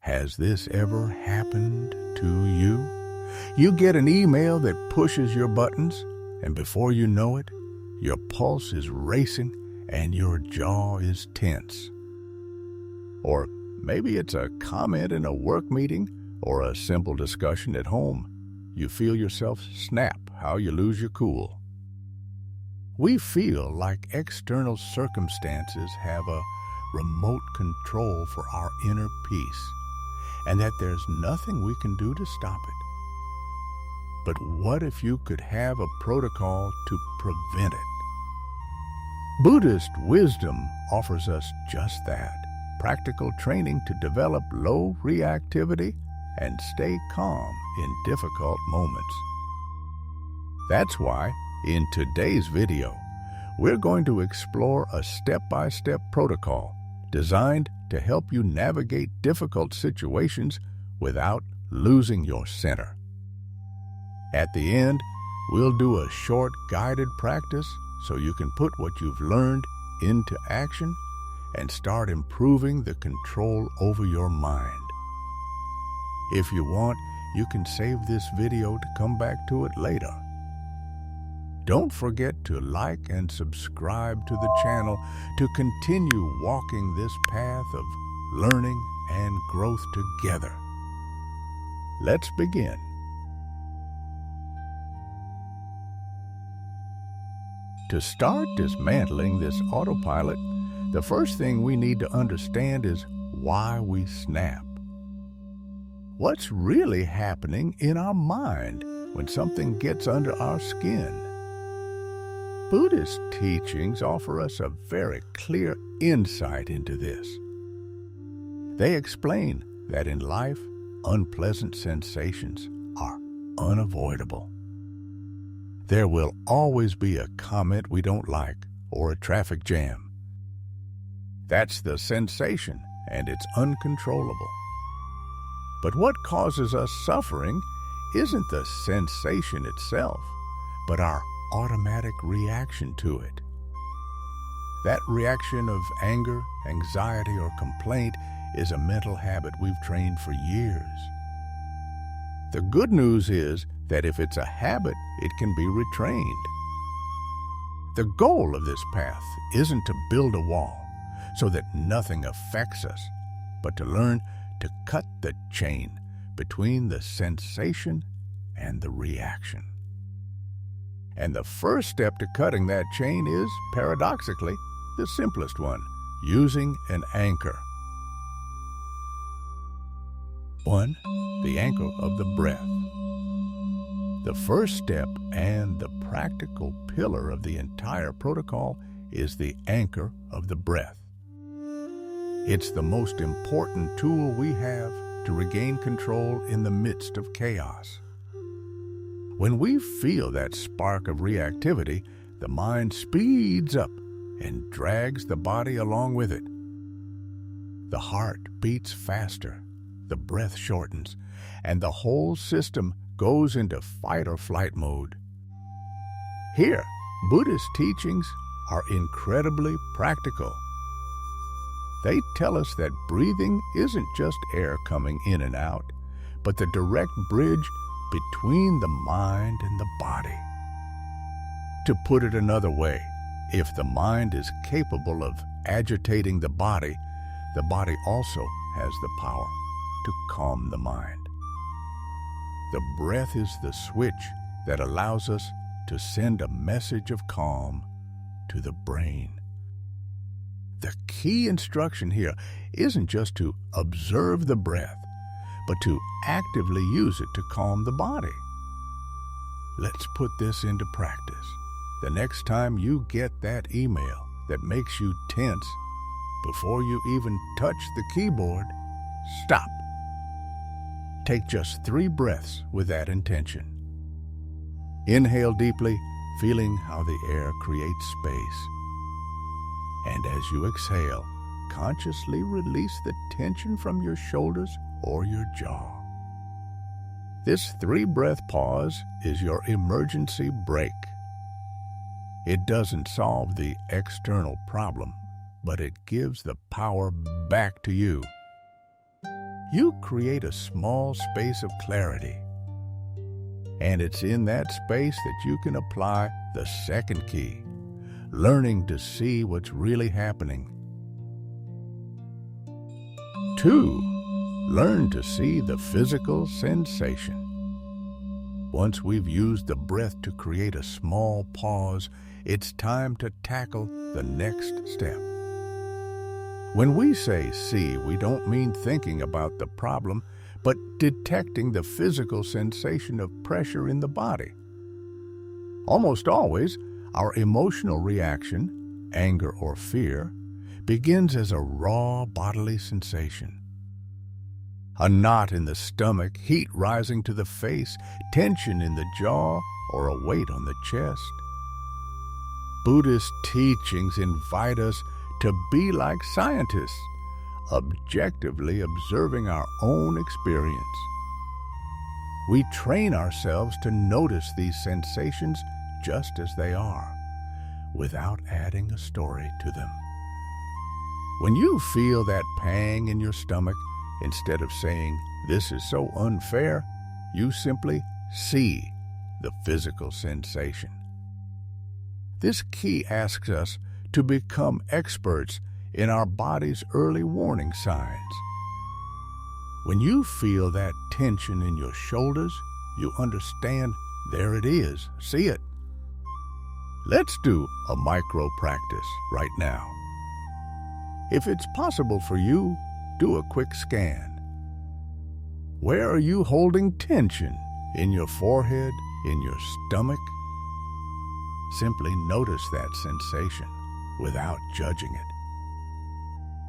Has this ever happened to you? You get an email that pushes your buttons, and before you know it, your pulse is racing and your jaw is tense. Or maybe it's a comment in a work meeting or a simple discussion at home. You feel yourself snap, how you lose your cool. We feel like external circumstances have a remote control for our inner peace, and that there's nothing we can do to stop it. But what if you could have a protocol to prevent it? Buddhist wisdom offers us just that, practical training to develop low reactivity and stay calm in difficult moments. That's why, in today's video, we're going to explore a step-by-step protocol designed to help you navigate difficult situations without losing your center. At the end, we'll do a short guided practice so you can put what you've learned into action and start improving the control over your mind. If you want, you can save this video to come back to it later. Don't forget to like and subscribe to the channel to continue walking this path of learning and growth together. Let's begin. To start dismantling this autopilot, the first thing we need to understand is why we snap. What's really happening in our mind when something gets under our skin? Buddhist teachings offer us a very clear insight into this. They explain that in life, unpleasant sensations are unavoidable. There will always be a comment we don't like or a traffic jam. That's the sensation, and it's uncontrollable. But what causes us suffering isn't the sensation itself, but our automatic reaction to it. That reaction of anger, anxiety, or complaint is a mental habit we've trained for years. The good news is that if it's a habit, it can be retrained. The goal of this path isn't to build a wall so that nothing affects us, but to learn to cut the chain between the sensation and the reaction. And the first step to cutting that chain is, paradoxically, the simplest one, using an anchor. 1. The anchor of the breath. The first step and the practical pillar of the entire protocol is the anchor of the breath. It's the most important tool we have to regain control in the midst of chaos. When we feel that spark of reactivity, the mind speeds up and drags the body along with it. The heart beats faster, the breath shortens, and the whole system goes into fight or flight mode. Here, Buddhist teachings are incredibly practical. They tell us that breathing isn't just air coming in and out, but the direct bridge between the mind and the body. To put it another way, if the mind is capable of agitating the body also has the power to calm the mind. The breath is the switch that allows us to send a message of calm to the brain. The key instruction here isn't just to observe the breath, but to actively use it to calm the body. Let's put this into practice. The next time you get that email that makes you tense, before you even touch the keyboard, stop. Take just 3 breaths with that intention. Inhale deeply, feeling how the air creates space. And as you exhale, consciously release the tension from your shoulders or your jaw. This 3-breath pause is your emergency break. It doesn't solve the external problem, but it gives the power back to you. you create a small space of clarity. And it's in that space that you can apply the second key, learning to see what's really happening. 2. Learn to see the physical sensation. Once we've used the breath to create a small pause, it's time to tackle the next step. When we say see, we don't mean thinking about the problem, but detecting the physical sensation of pressure in the body. Almost always, our emotional reaction, anger or fear, begins as a raw bodily sensation. A knot in the stomach, heat rising to the face, tension in the jaw, or a weight on the chest. Buddhist teachings invite us to be like scientists, objectively observing our own experience. We train ourselves to notice these sensations just as they are, without adding a story to them. When you feel that pang in your stomach, instead of saying, "This is so unfair," you simply see the physical sensation. This key asks us to become experts in our body's early warning signs. When you feel that tension in your shoulders, you understand there it is. See it. Let's do a micro practice right now. If it's possible for you, do a quick scan. Where are you holding tension? In your forehead? In your stomach? Simply notice that sensation without judging it.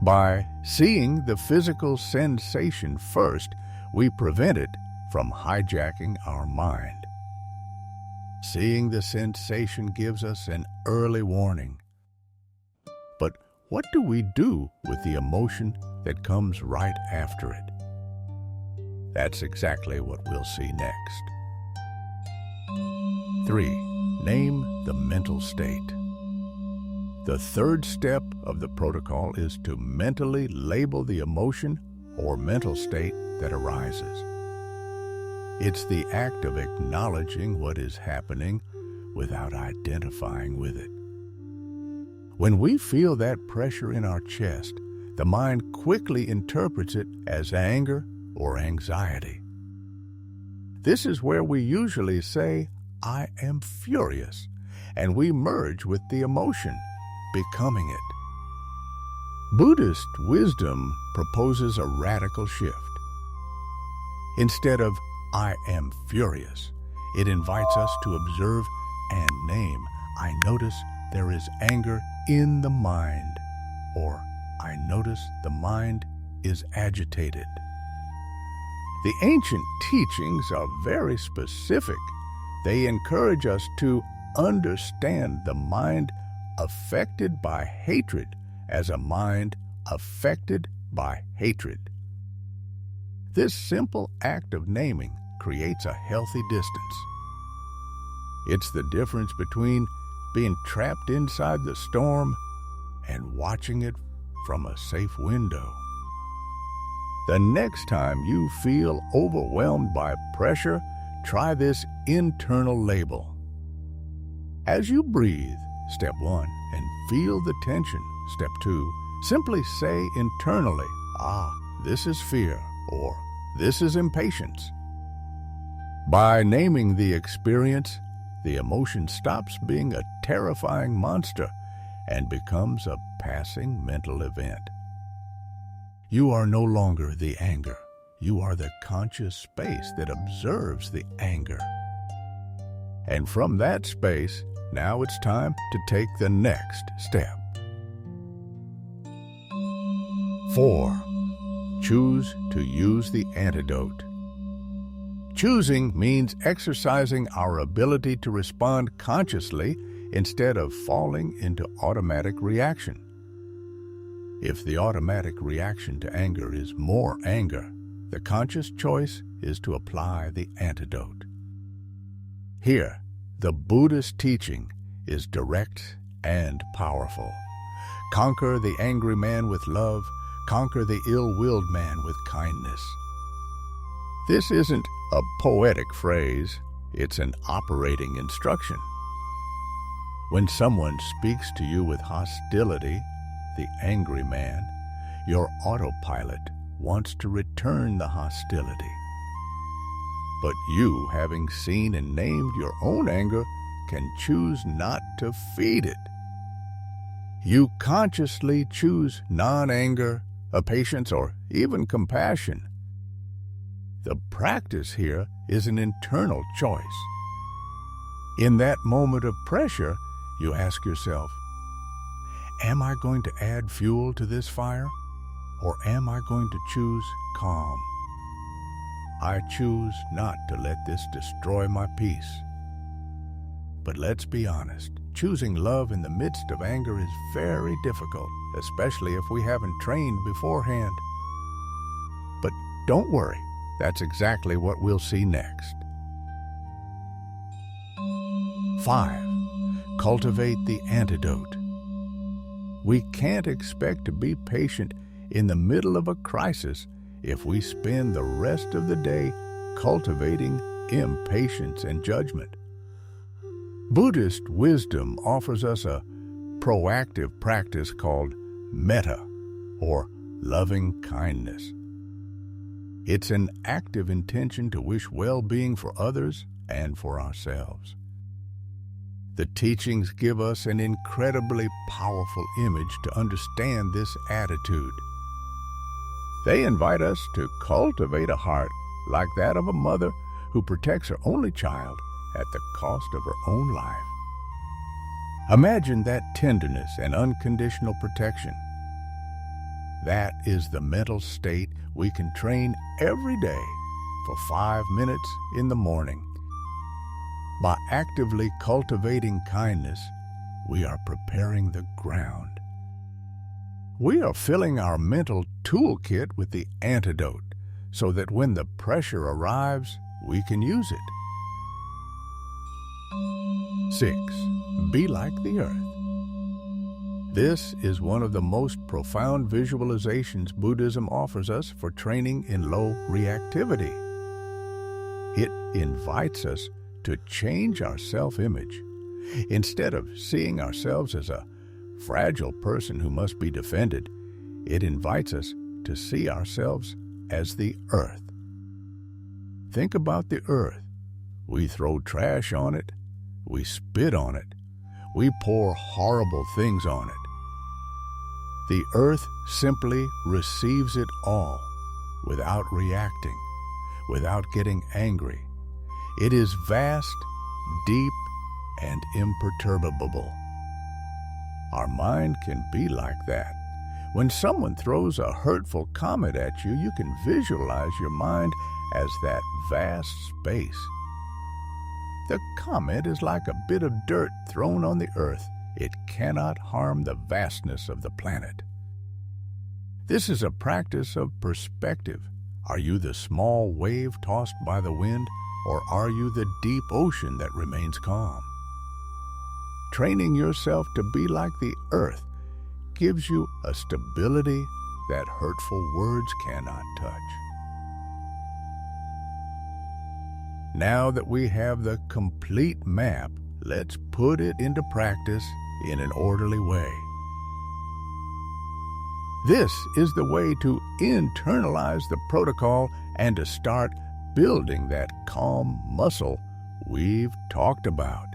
By seeing the physical sensation first, we prevent it from hijacking our mind. Seeing the sensation gives us an early warning. But what do we do with the emotion that comes right after it? That's exactly what we'll see next. 3. Name the mental state. The third step of the protocol is to mentally label the emotion or mental state that arises. It's the act of acknowledging what is happening without identifying with it. When we feel that pressure in our chest, the mind quickly interprets it as anger or anxiety. This is where we usually say, "I am furious," and we merge with the emotion, becoming it. Buddhist wisdom proposes a radical shift. Instead of "I am furious," it invites us to observe and name, "I notice there is anger in the mind," or "I notice the mind is agitated." The ancient teachings are very specific. They encourage us to understand the mind affected by hatred as a mind affected by hatred. This simple act of naming creates a healthy distance. It's the difference between being trapped inside the storm and watching it from a safe window. The next time you feel overwhelmed by pressure, try this internal label. As you breathe, step 1, and feel the tension, step 2, simply say internally, "This is fear," or "This is impatience." By naming the experience, the emotion stops being a terrifying monster and becomes a passing mental event. You are no longer the anger. You are the conscious space that observes the anger. And from that space, now it's time to take the next step. 4. Choose to use the antidote. Choosing means exercising our ability to respond consciously instead of falling into automatic reaction. If the automatic reaction to anger is more anger, the conscious choice is to apply the antidote. Here, the Buddhist teaching is direct and powerful. Conquer the angry man with love, Conquer the ill-willed man with kindness. This isn't a poetic phrase, it's an operating instruction. When someone speaks to you with hostility, the angry man, your autopilot wants to return the hostility. But you, having seen and named your own anger, can choose not to feed it. You consciously choose non-anger, patience, or even compassion. The practice here is an internal choice. In that moment of pressure, you ask yourself, am I going to add fuel to this fire, or am I going to choose calm? I choose not to let this destroy my peace. But let's be honest, choosing love in the midst of anger is very difficult, especially if we haven't trained beforehand. But don't worry, that's exactly what we'll see next. 5. Cultivate the antidote. We can't expect to be patient in the middle of a crisis if we spend the rest of the day cultivating impatience and judgment. Buddhist wisdom offers us a proactive practice called metta, or loving kindness. It's an active intention to wish well-being for others and for ourselves. The teachings give us an incredibly powerful image to understand this attitude. They invite us to cultivate a heart like that of a mother who protects her only child at the cost of her own life. Imagine that tenderness and unconditional protection. That is the mental state we can train every day for 5 minutes in the morning. By actively cultivating kindness, we are preparing the ground. We are filling our mental toolkit with the antidote so that when the pressure arrives, we can use it. 6. Be like the earth. This is one of the most profound visualizations Buddhism offers us for training in low reactivity. It invites us to change our self-image. Instead of seeing ourselves as a fragile person who must be defended, it invites us to see ourselves as the earth. Think about the earth. We throw trash on it. We spit on it. We pour horrible things on it. The earth simply receives it all without reacting, without getting angry. It is vast, deep, and imperturbable. Our mind can be like that. When someone throws a hurtful comment at you, you can visualize your mind as that vast space. The comment is like a bit of dirt thrown on the earth. It cannot harm the vastness of the planet. This is a practice of perspective. Are you the small wave tossed by the wind, or are you the deep ocean that remains calm? Training yourself to be like the earth gives you a stability that hurtful words cannot touch. Now that we have the complete map, let's put it into practice in an orderly way. This is the way to internalize the protocol and to start building that calm muscle we've talked about.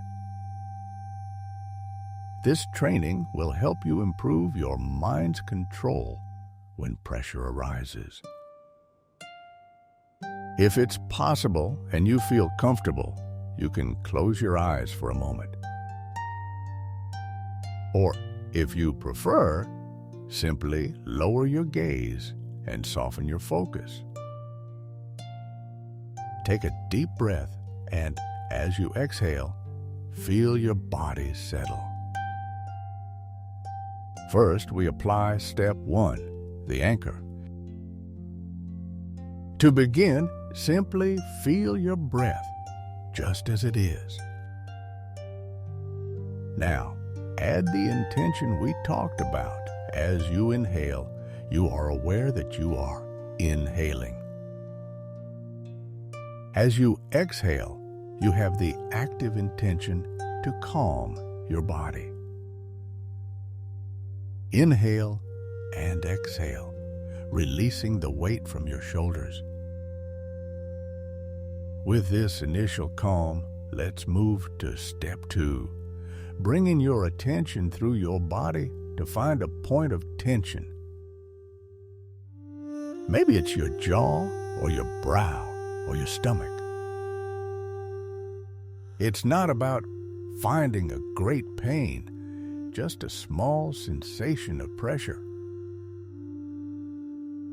This training will help you improve your mind's control when pressure arises. If it's possible and you feel comfortable, you can close your eyes for a moment. Or, if you prefer, simply lower your gaze and soften your focus. Take a deep breath and, as you exhale, feel your body settle. First, we apply step 1, the anchor. To begin, simply feel your breath just as it is. Now, add the intention we talked about. As you inhale, you are aware that you are inhaling. As you exhale, you have the active intention to calm your body. Inhale and exhale, releasing the weight from your shoulders. With this initial calm, let's move to step 2, bringing your attention through your body to find a point of tension. Maybe it's your jaw or your brow or your stomach. It's not about finding a great pain, just a small sensation of pressure.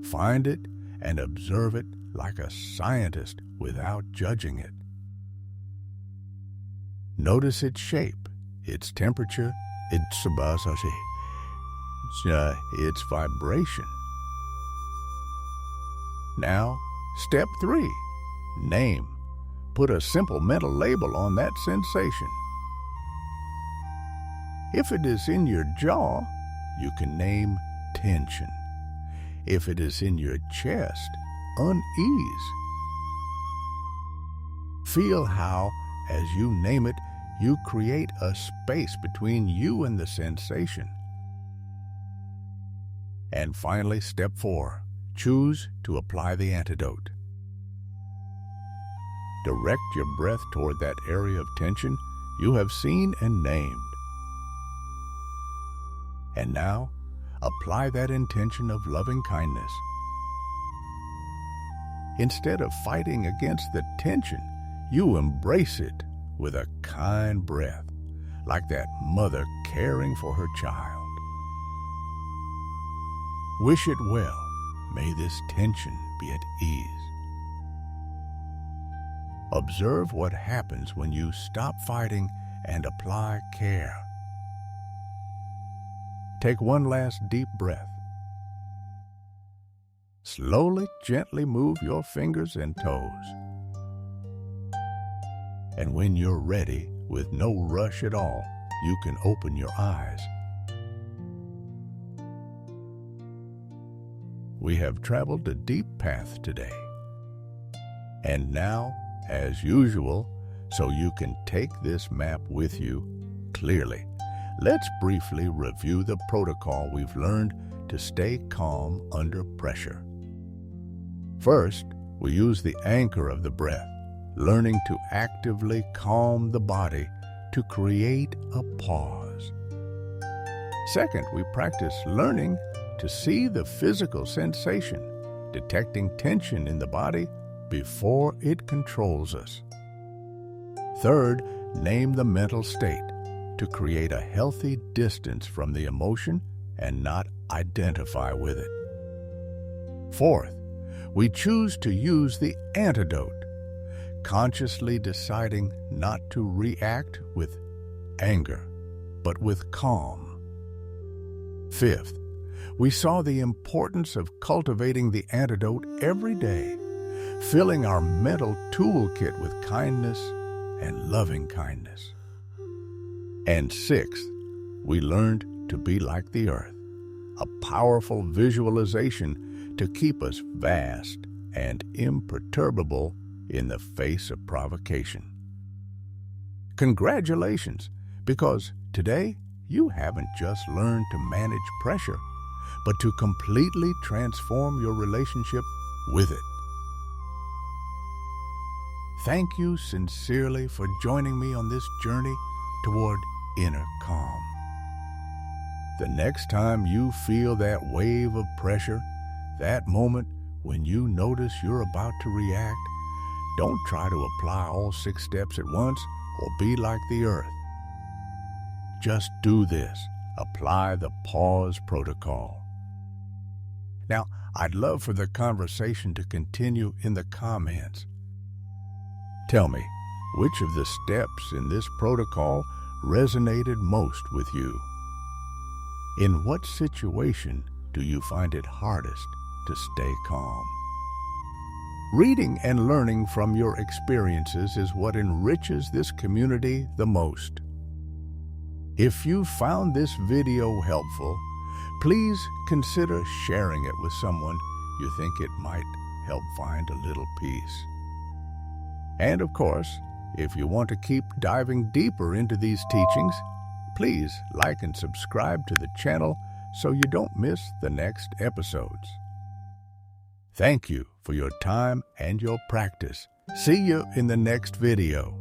Find it and observe it like a scientist without judging it. Notice its shape, its temperature, its vibration. Now, step 3, name. Put a simple mental label on that sensation. If it is in your jaw, you can name tension. If it is in your chest, unease. Feel how, as you name it, you create a space between you and the sensation. And finally, step 4, choose to apply the antidote. Direct your breath toward that area of tension you have seen and named. And now, apply that intention of loving kindness. Instead of fighting against the tension, you embrace it with a kind breath, like that mother caring for her child. Wish it well. May this tension be at ease. Observe what happens when you stop fighting and apply care. Take one last deep breath. Slowly, gently move your fingers and toes. And when you're ready, with no rush at all, you can open your eyes. We have traveled a deep path today. And now, as usual, so you can take this map with you clearly, let's briefly review the protocol we've learned to stay calm under pressure. First, we use the anchor of the breath, learning to actively calm the body to create a pause. Second, we practice learning to see the physical sensation, detecting tension in the body before it controls us. Third, name the mental state to create a healthy distance from the emotion and not identify with it. Fourth, we choose to use the antidote, consciously deciding not to react with anger, but with calm. Fifth, we saw the importance of cultivating the antidote every day, filling our mental toolkit with kindness and loving kindness. And sixth, we learned to be like the earth, a powerful visualization to keep us vast and imperturbable in the face of provocation. Congratulations, because today you haven't just learned to manage pressure, but to completely transform your relationship with it. Thank you sincerely for joining me on this journey toward inner calm. The next time you feel that wave of pressure, that moment when you notice you're about to react, don't try to apply all 6 steps at once or be like the earth. Just do this. Apply the pause protocol. Now, I'd love for the conversation to continue in the comments. Tell me, which of the steps in this protocol resonated most with you? In what situation do you find it hardest to stay calm? Reading and learning from your experiences is what enriches this community the most. If you found this video helpful, please consider sharing it with someone you think it might help find a little peace. And of course, if you want to keep diving deeper into these teachings, please like and subscribe to the channel so you don't miss the next episodes. Thank you for your time and your practice. See you in the next video.